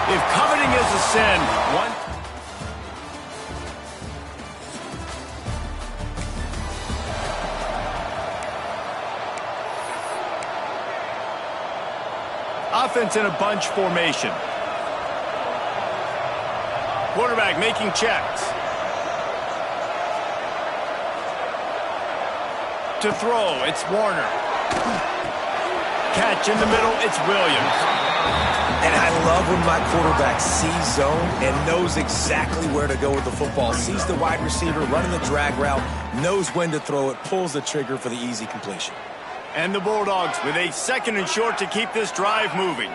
If coveting is a sin, one... Offense in a bunch formation. Quarterback making checks. To throw, it's Warner. Catch in the middle, it's Williams. And I love when my quarterback sees zone and knows exactly where to go with the football. Sees the wide receiver running the drag route, knows when to throw it, pulls the trigger for the easy completion. And the Bulldogs with a 2nd and short to keep this drive moving.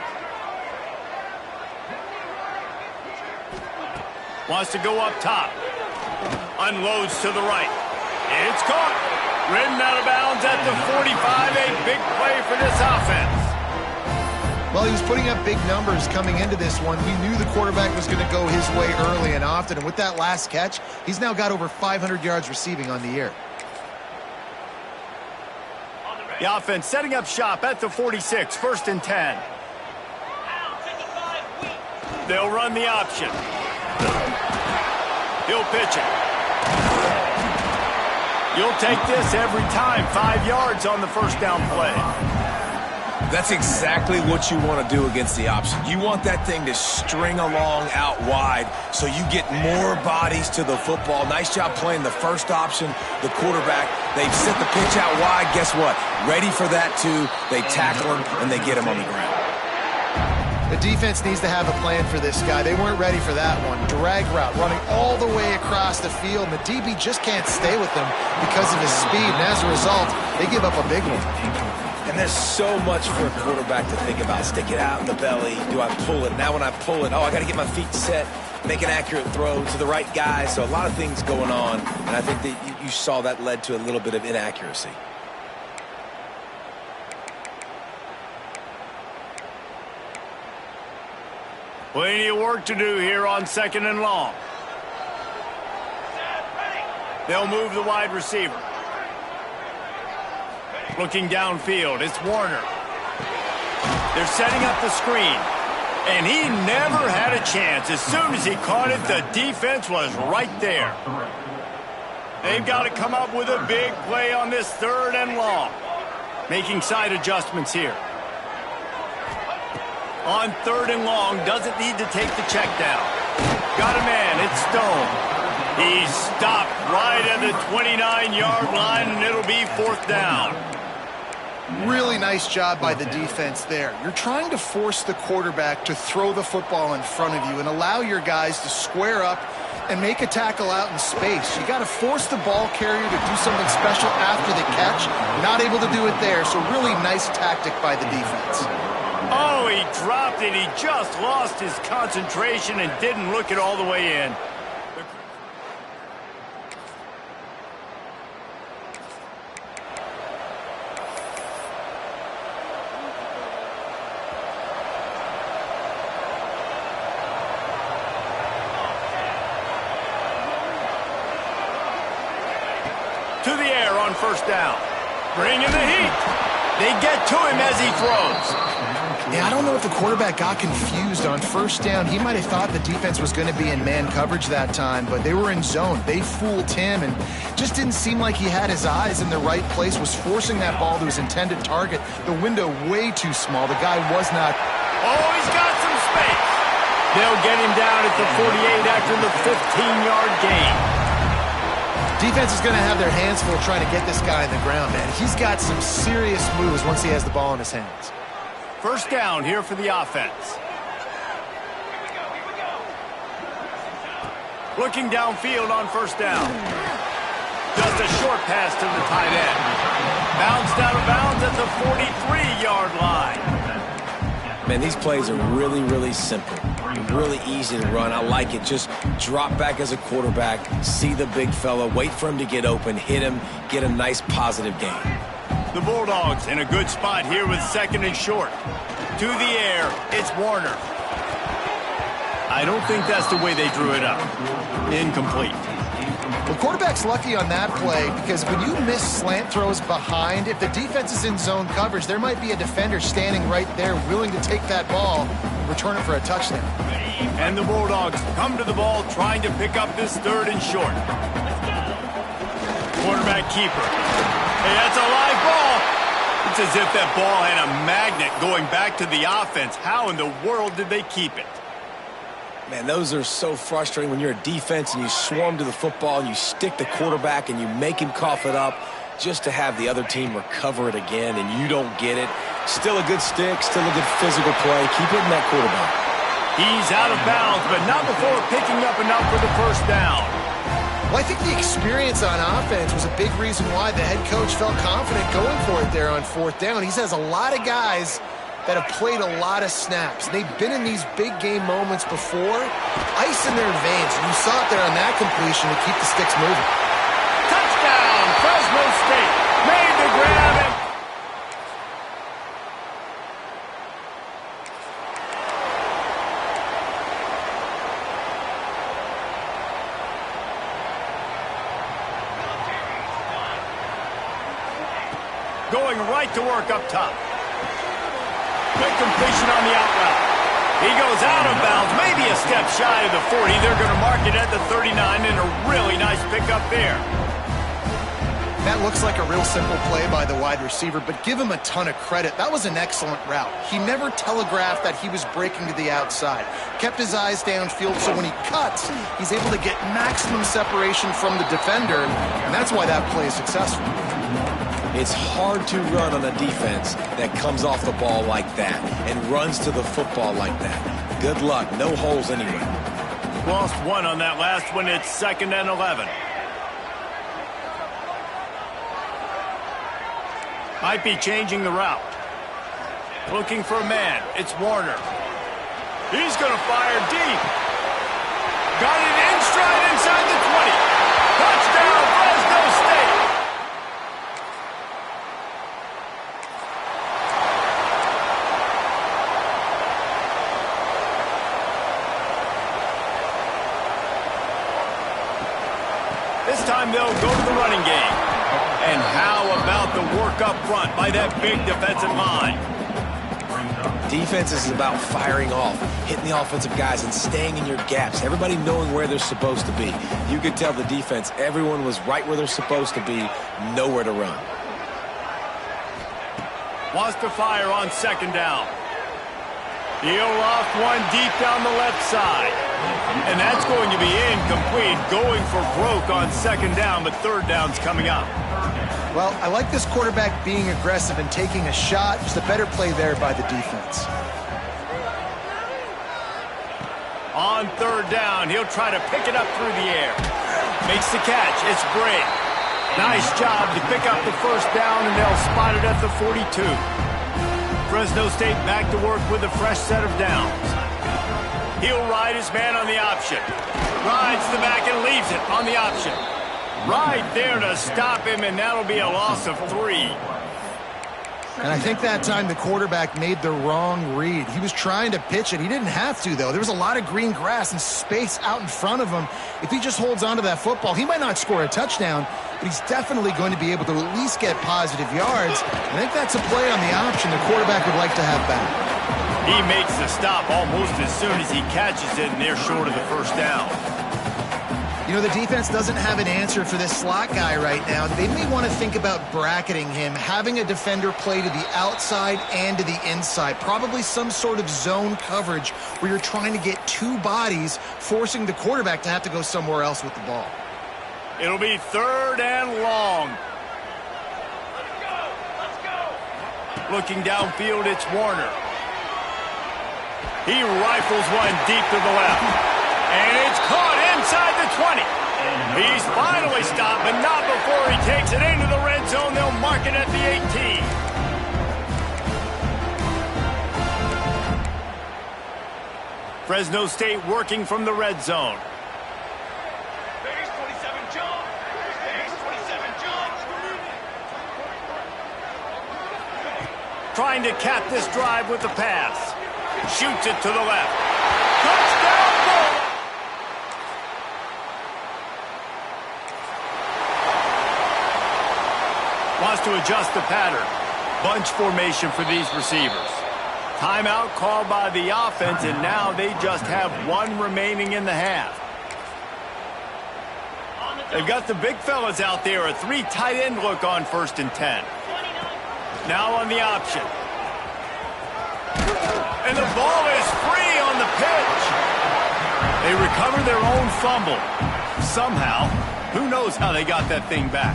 Wants to go up top. Unloads to the right. It's caught. Ridden out of bounds at the 45. A big play for this offense. Well, he was putting up big numbers coming into this one. We knew the quarterback was going to go his way early and often. And with that last catch, he's now got over 500 yards receiving on the year. The offense setting up shop at the 46. 1st and 10. They'll run the option. He'll pitch it. You'll take this every time. 5 yards on the 1st down play. That's exactly what you want to do against the option. You want that thing to string along out wide so you get more bodies to the football. Nice job playing the first option, the quarterback. They've set the pitch out wide. Guess what? Ready for that, too. They tackle him, and they get him on the ground. The defense needs to have a plan for this guy. They weren't ready for that one. Drag route running all the way across the field, and the DB just can't stay with them because of his speed, and as a result, they give up a big one. And there's so much for a quarterback to think about. Stick it out in the belly. Do I pull it? Now when I pull it, I got to get my feet set, make an accurate throw to the right guy. So a lot of things going on, and I think that you saw that led to a little bit of inaccuracy. Plenty of work to do here on 2nd and long. They'll move the wide receiver. Looking downfield, it's Warner. They're setting up the screen. And he never had a chance. As soon as he caught it, the defense was right there. They've got to come up with a big play on this 3rd and long. Making side adjustments here. On 3rd and long, doesn't need to take the check down. Got a man, it's Stone. He's stopped right at the 29-yard line, and it'll be 4th down. Really nice job by the defense there. You're trying to force the quarterback to throw the football in front of you and allow your guys to square up and make a tackle out in space. You got to force the ball carrier to do something special after the catch. Not able to do it there, so really nice tactic by the defense. Oh, he dropped it. He just lost his concentration and didn't look it all the way in. To the air on 1st down. Bring in the heat. They get to him as he throws. Yeah, I don't know if the quarterback got confused on 1st down. He might have thought the defense was going to be in man coverage that time, but they were in zone. They fooled him and just didn't seem like he had his eyes in the right place, was forcing that ball to his intended target. The window way too small. The guy was not. Oh, he's got some space. They'll get him down at the 48 after the 15-yard gain. Defense is going to have their hands full trying to get this guy in the ground, man. He's got some serious moves once he has the ball in his hands. 1st down here for the offense. Looking downfield on 1st down. Just a short pass to the tight end. Bounced out of bounds at the 43-yard line. Man, these plays are really, really simple. Really easy to run. I like it. Just drop back as a quarterback, see the big fella, wait for him to get open, hit him, get a nice positive gain. The Bulldogs in a good spot here with 2nd and short. To the air, it's Warner. I don't think that's the way they drew it up. Incomplete. Well, quarterback's lucky on that play because when you miss slant throws behind, if the defense is in zone coverage, there might be a defender standing right there willing to take that ball and return it for a touchdown. And the Bulldogs come to the ball trying to pick up this 3rd and short. Quarterback keeper. Hey, that's a live ball. It's as if that ball had a magnet going back to the offense. How in the world did they keep it? Man, those are so frustrating when you're a defense and you swarm to the football and you stick the quarterback and you make him cough it up just to have the other team recover it again and you don't get it. Still a good stick, still a good physical play. Keep hitting that quarterback. He's out of bounds, but not before picking up enough for the first down. Well, I think the experience on offense was a big reason why the head coach felt confident going for it there on 4th down. He says a lot of guys that have played a lot of snaps. They've been in these big game moments before, ice in their veins. And you saw it there on that completion to keep the sticks moving. Touchdown, Fresno State. Made the grab and going right to work up top. Quick completion on the out route. He goes out of bounds, maybe a step shy of the 40. They're going to mark it at the 39, and a really nice pickup there. That looks like a real simple play by the wide receiver, but give him a ton of credit. That was an excellent route. He never telegraphed that he was breaking to the outside. Kept his eyes downfield, so when he cuts, he's able to get maximum separation from the defender, and that's why that play is successful. It's hard to run on a defense that comes off the ball like that and runs to the football like that. Good luck. No holes anywhere. Lost one on that last one. It's 2nd and 11. Might be changing the route. Looking for a man. It's Warner. He's going to fire deep. Got it in stride inside the 20. Touchdown, Fresno State. This time they'll go to the running game. And how about the work up front by that big defensive line? Defense is about firing off, hitting the offensive guys and staying in your gaps. Everybody knowing where they're supposed to be. You could tell the defense, everyone was right where they're supposed to be, nowhere to run. Wants to fire on 2nd down. He'll loft one deep down the left side. And that's going to be incomplete, going for broke on 2nd down, but 3rd down's coming up. Well, I like this quarterback being aggressive and taking a shot. Just a better play there by the defense. On 3rd down, he'll try to pick it up through the air. Makes the catch. It's Bray. Nice job to pick up the 1st down, and they'll spot it at the 42. Fresno State back to work with a fresh set of downs. He'll ride his man on the option. Rides the back and leaves it on the option. Right there to stop him, and that'll be a loss of 3. And I think that time the quarterback made the wrong read. He was trying to pitch it. He didn't have to, though. There was a lot of green grass and space out in front of him. If he just holds on to that football, he might not score a touchdown, but he's definitely going to be able to at least get positive yards. I think that's a play on the option the quarterback would like to have back. He makes the stop almost as soon as he catches it, and they're short of the 1st down. You know, the defense doesn't have an answer for this slot guy right now. They may want to think about bracketing him, having a defender play to the outside and to the inside. Probably some sort of zone coverage where you're trying to get 2 bodies, forcing the quarterback to have to go somewhere else with the ball. It'll be 3rd and long. Looking downfield, it's Warner. He rifles one deep to the left. And it's caught inside the 20. He's finally stopped, but not before he takes it into the red zone. They'll mark it at the 18. Fresno State working from the red zone. Trying to cap this drive with the pass. Shoots it to the left. Touchdown, ball! Wants to adjust the pattern. Bunch formation for these receivers. Timeout called by the offense, and now they just have one remaining in the half. They've got the big fellas out there, a 3 tight end look on 1st and 10. Now on the option. And the ball is free on the pitch. They recover their own fumble. Somehow, who knows how they got that thing back.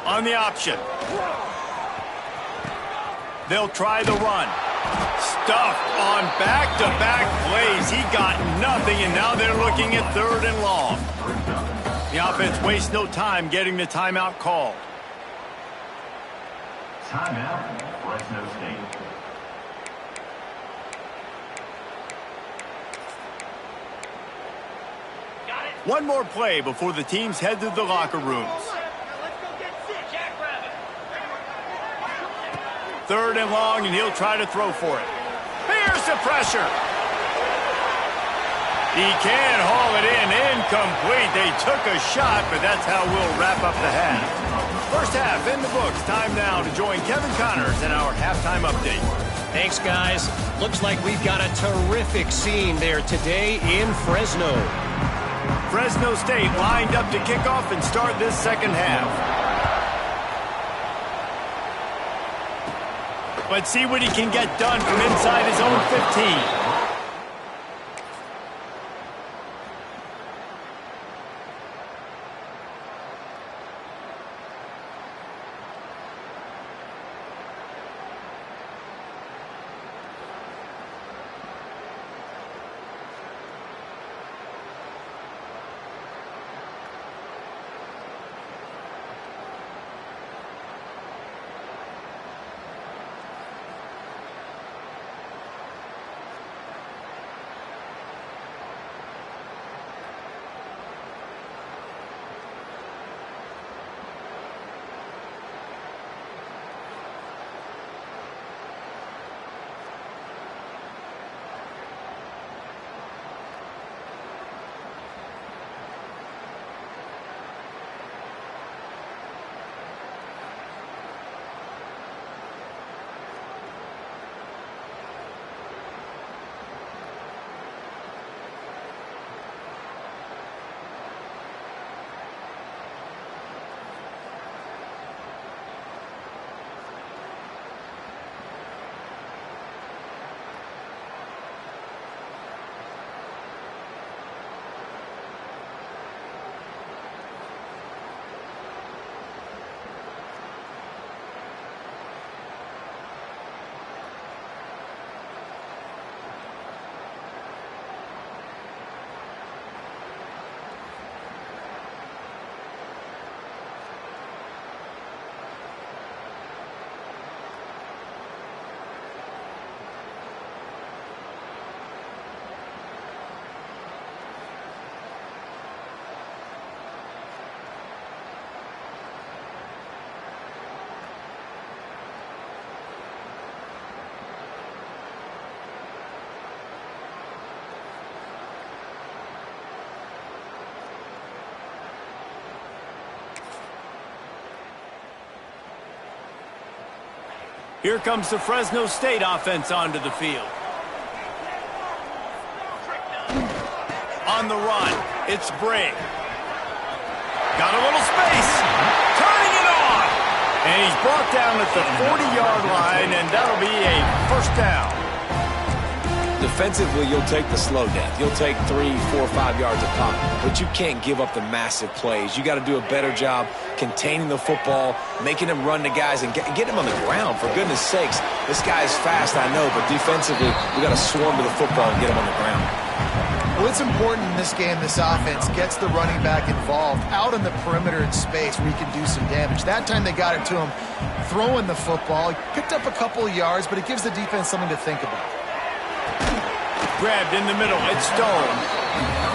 On the option. They'll try the run. Stuffed on back-to-back plays. He got nothing, and now they're looking at 3rd and long. The offense wastes no time getting the timeout called. Timeout, Fresno State. One more play before the teams head to the locker rooms. 3rd and long, and he'll try to throw for it. Here's the pressure. He can haul it in. Incomplete. They took a shot, but that's how we'll wrap up the half. First half in the books. Time now to join Kevin Connors in our halftime update. Thanks, guys. Looks like we've got a terrific scene there today in Fresno. Fresno State lined up to kick off and start this second half. Let's see what he can get done from inside his own 15. Here comes the Fresno State offense onto the field. On the run, it's Brigg. Got a little space. Turning it on. And he's brought down at the 40-yard line, and that'll be a first down. Defensively, you'll take the slow death. You'll take 3, 4, 5 yards a pop, but you can't give up the massive plays. You got to do a better job containing the football, making him run to guys, and get him on the ground. For goodness sakes, this guy's fast, I know, but defensively, we got to swarm to the football and get him on the ground. Well, it's important in this game this offense gets the running back involved out on the perimeter in space where he can do some damage. That time they got it to him throwing the football. He picked up a couple of yards, but it gives the defense something to think about. Grabbed in the middle, it's Stone.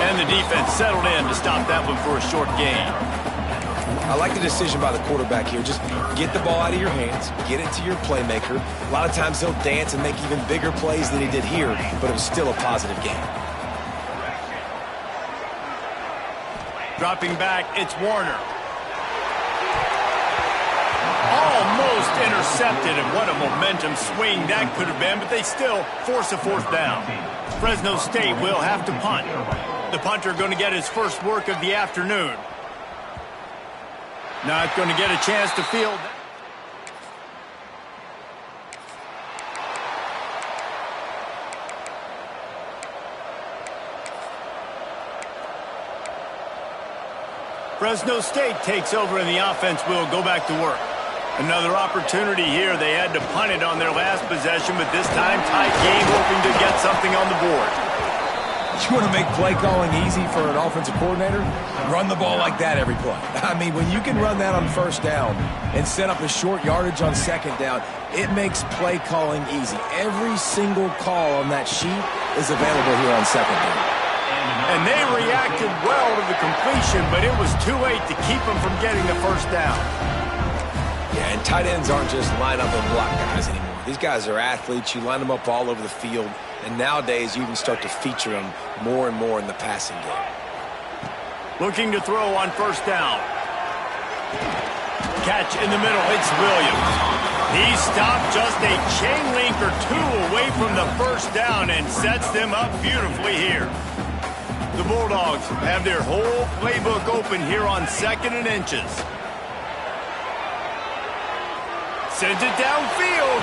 And the defense settled in to stop that one for a short gain. I like the decision by the quarterback here. Just get the ball out of your hands, get it to your playmaker. A lot of times he'll dance and make even bigger plays than he did here, but it was still a positive game. Dropping back, it's Warner. Almost intercepted, and what a momentum swing that could have been, but they still force a fourth down. Fresno State will have to punt. The punter going to get his first work of the afternoon. Not going to get a chance to field. Fresno State takes over and the offense will go back to work. Another opportunity here. They had to punt it on their last possession, but this time tight game, hoping to get something on the board. You want to make play calling easy for an offensive coordinator? Run the ball like that every play. I mean, when you can run that on first down and set up a short yardage on second down, it makes play calling easy. Every single call on that sheet is available here on second down. And they reacted well to the completion, but it was too late to keep them from getting the first down. Yeah, and tight ends aren't just line up and block guys anymore. These guys are athletes. You line them up all over the field. And nowadays, you can start to feature them more and more in the passing game. Looking to throw on first down. Catch in the middle. It's Williams. He stopped just a chain link or two away from the first down and sets them up beautifully here. The Bulldogs have their whole playbook open here on 2nd and inches. Sends it downfield.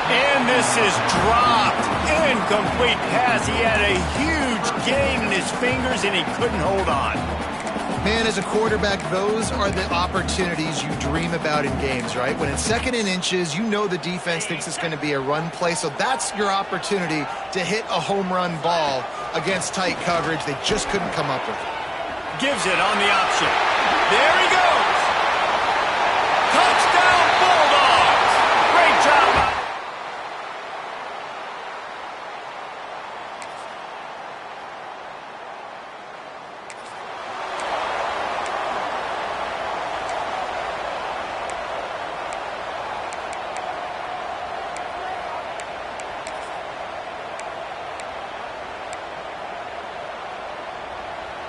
And this is dropped. Incomplete pass. He had a huge gain in his fingers and he couldn't hold on. Man, as a quarterback, those are the opportunities you dream about in games, right? When it's 2nd and inches, you know the defense thinks it's going to be a run play, so that's your opportunity to hit a home run ball against tight coverage. They just couldn't come up with it. Gives it on the option. There he goes. Touchdown Bulldogs. Great job.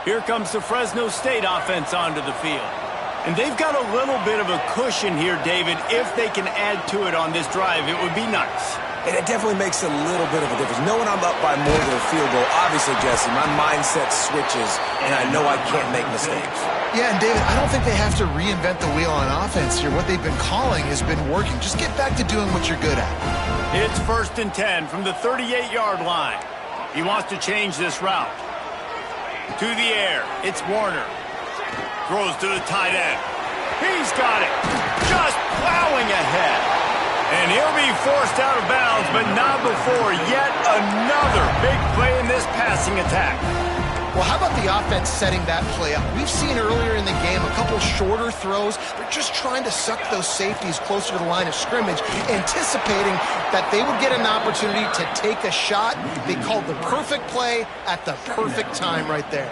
Here comes the Fresno State offense onto the field. And they've got a little bit of a cushion here, David. If they can add to it on this drive, it would be nice. And it definitely makes a little bit of a difference. Knowing I'm up by more than a field goal, obviously, Jesse, my mindset switches, and I know I can't make mistakes. Yeah, and David, I don't think they have to reinvent the wheel on offense here. What they've been calling has been working. Just get back to doing what you're good at. It's 1st and 10 from the 38-yard line. He wants to change this route. To the air, it's Warner. Throws to the tight end. He's got it. Just plowing ahead. And he'll be forced out of bounds, but not before yet another big play in this passing attack. Well, how about the offense setting that play up? We've seen earlier in the game a couple shorter throws. They're just trying to suck those safeties closer to the line of scrimmage, anticipating that they would get an opportunity to take a shot. They called the perfect play at the perfect time right there.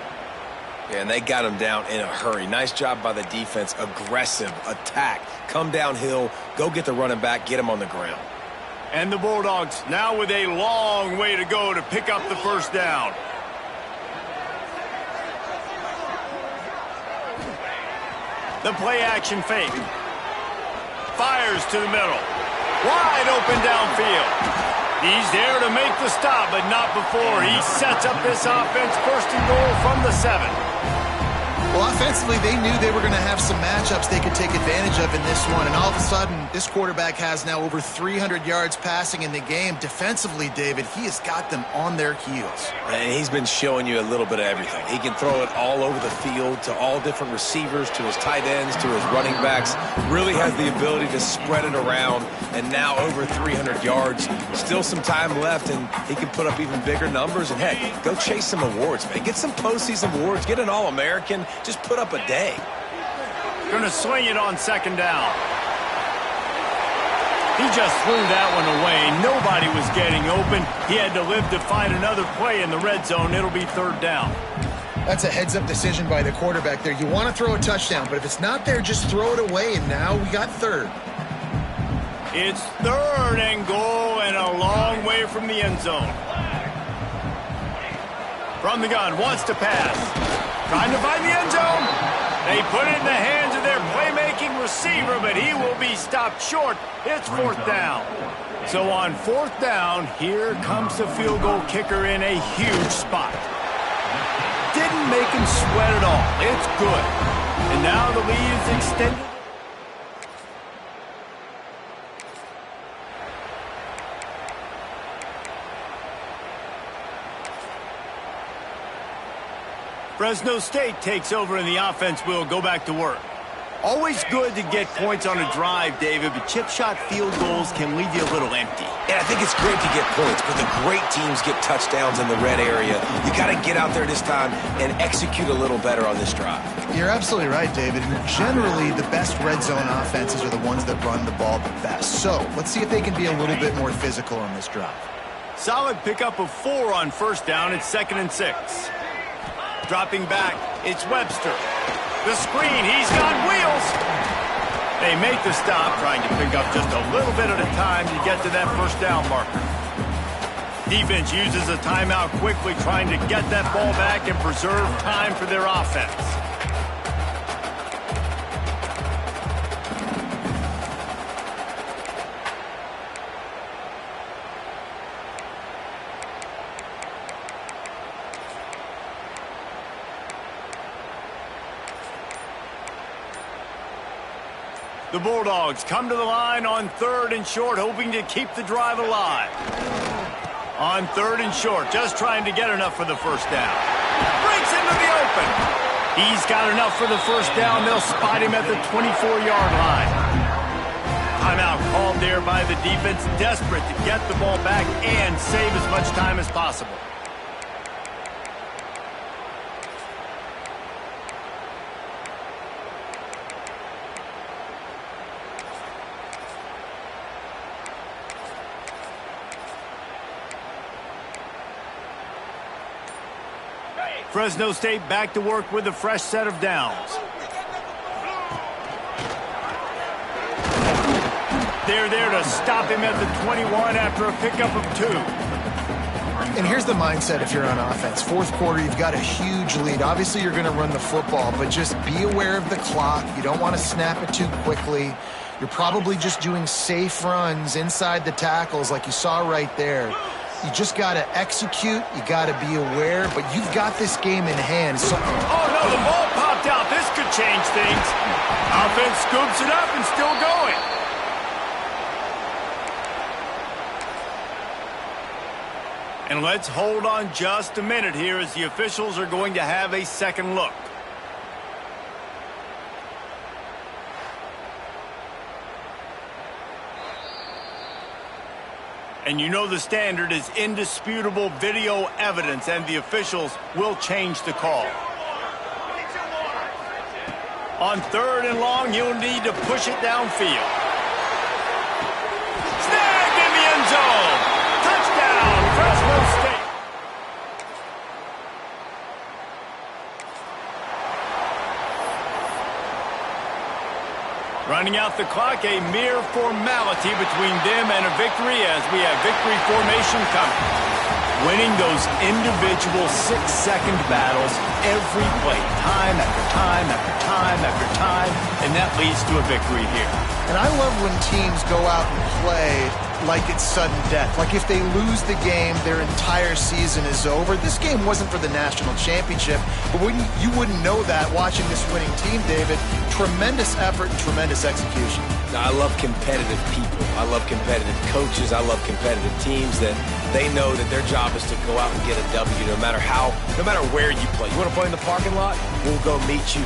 Yeah, and they got him down in a hurry. Nice job by the defense. Aggressive attack. Come downhill. Go get the running back. Get him on the ground. And the Bulldogs now with a long way to go to pick up the first down. The play-action fake. Fires to the middle. Wide open downfield. He's there to make the stop, but not before he sets up this offense 1st and goal from the 7. Well, offensively, they knew they were going to have some matchups they could take advantage of in this one. And all of a sudden, this quarterback has now over 300 yards passing in the game. Defensively, David, he has got them on their heels. And he's been showing you a little bit of everything. He can throw it all over the field to all different receivers, to his tight ends, to his running backs. Really has the ability to spread it around. And now over 300 yards. Still some time left, and he can put up even bigger numbers. And, heck, go chase some awards, man. Get some postseason awards. Get an All-American. Just put up a day. Going to swing it on 2nd down. He just threw that one away. Nobody was getting open. He had to live to find another play in the red zone. It'll be 3rd down. That's a heads-up decision by the quarterback there. You want to throw a touchdown, but if it's not there, just throw it away, and now we got 3rd. It's 3rd and goal and a long way from the end zone. From the gun, wants to pass. Trying to find the end zone. They put it in the hands of their playmaking receiver, but he will be stopped short. It's 4th down. So on 4th down, here comes the field goal kicker in a huge spot. Didn't make him sweat at all. It's good. And now the lead is extended. Fresno State takes over and the offense will go back to work. Always good to get points on a drive, David, but chip shot field goals can leave you a little empty. And I think it's great to get points, but the great teams get touchdowns in the red area. You got to get out there this time and execute a little better on this drive. You're absolutely right, David. Generally, the best red zone offenses are the ones that run the ball the best. So let's see if they can be a little bit more physical on this drive. Solid pickup of 4 on 1st down. It's 2nd and 6. Dropping back, it's Webster. The screen, he's got wheels. They make the stop, trying to pick up just a little bit at a time to get to that 1st down marker. Defense uses a timeout quickly, trying to get that ball back and preserve time for their offense. The Bulldogs come to the line on 3rd and short, hoping to keep the drive alive. On 3rd and short, just trying to get enough for the 1st down. Breaks into the open. He's got enough for the 1st down. They'll spot him at the 24-yard line. Timeout called there by the defense, desperate to get the ball back and save as much time as possible. Fresno State back to work with a fresh set of downs. They're there to stop him at the 21 after a pickup of 2. And here's the mindset if you're on offense. 4th quarter, you've got a huge lead. Obviously, you're going to run the football, but just be aware of the clock. You don't want to snap it too quickly. You're probably just doing safe runs inside the tackles like you saw right there. You just got to execute. You got to be aware, but you've got this game in hand. So oh, no, the ball popped out. This could change things. Offense scoops it up and still going. And let's hold on just a minute here as the officials are going to have a second look. And you know the standard is indisputable video evidence, and the officials will change the call. On 3rd and long, you'll need to push it downfield. Snagged in the end zone. Touchdown, Fresno State. Running out the clock, a mere formality between them and a victory as we have victory formation coming. Winning those individual 6-second battles every play, time after time after time after time, and that leads to a victory here. And I love when teams go out and play like it's sudden death. Like if they lose the game, their entire season is over. This game wasn't for the national championship, but you wouldn't know that watching this winning team, David. Tremendous effort and tremendous execution. I love competitive people. I love competitive coaches. I love competitive teams that they know that their job is to go out and get a W no matter where you play. You want to play in the parking lot? We'll go meet you.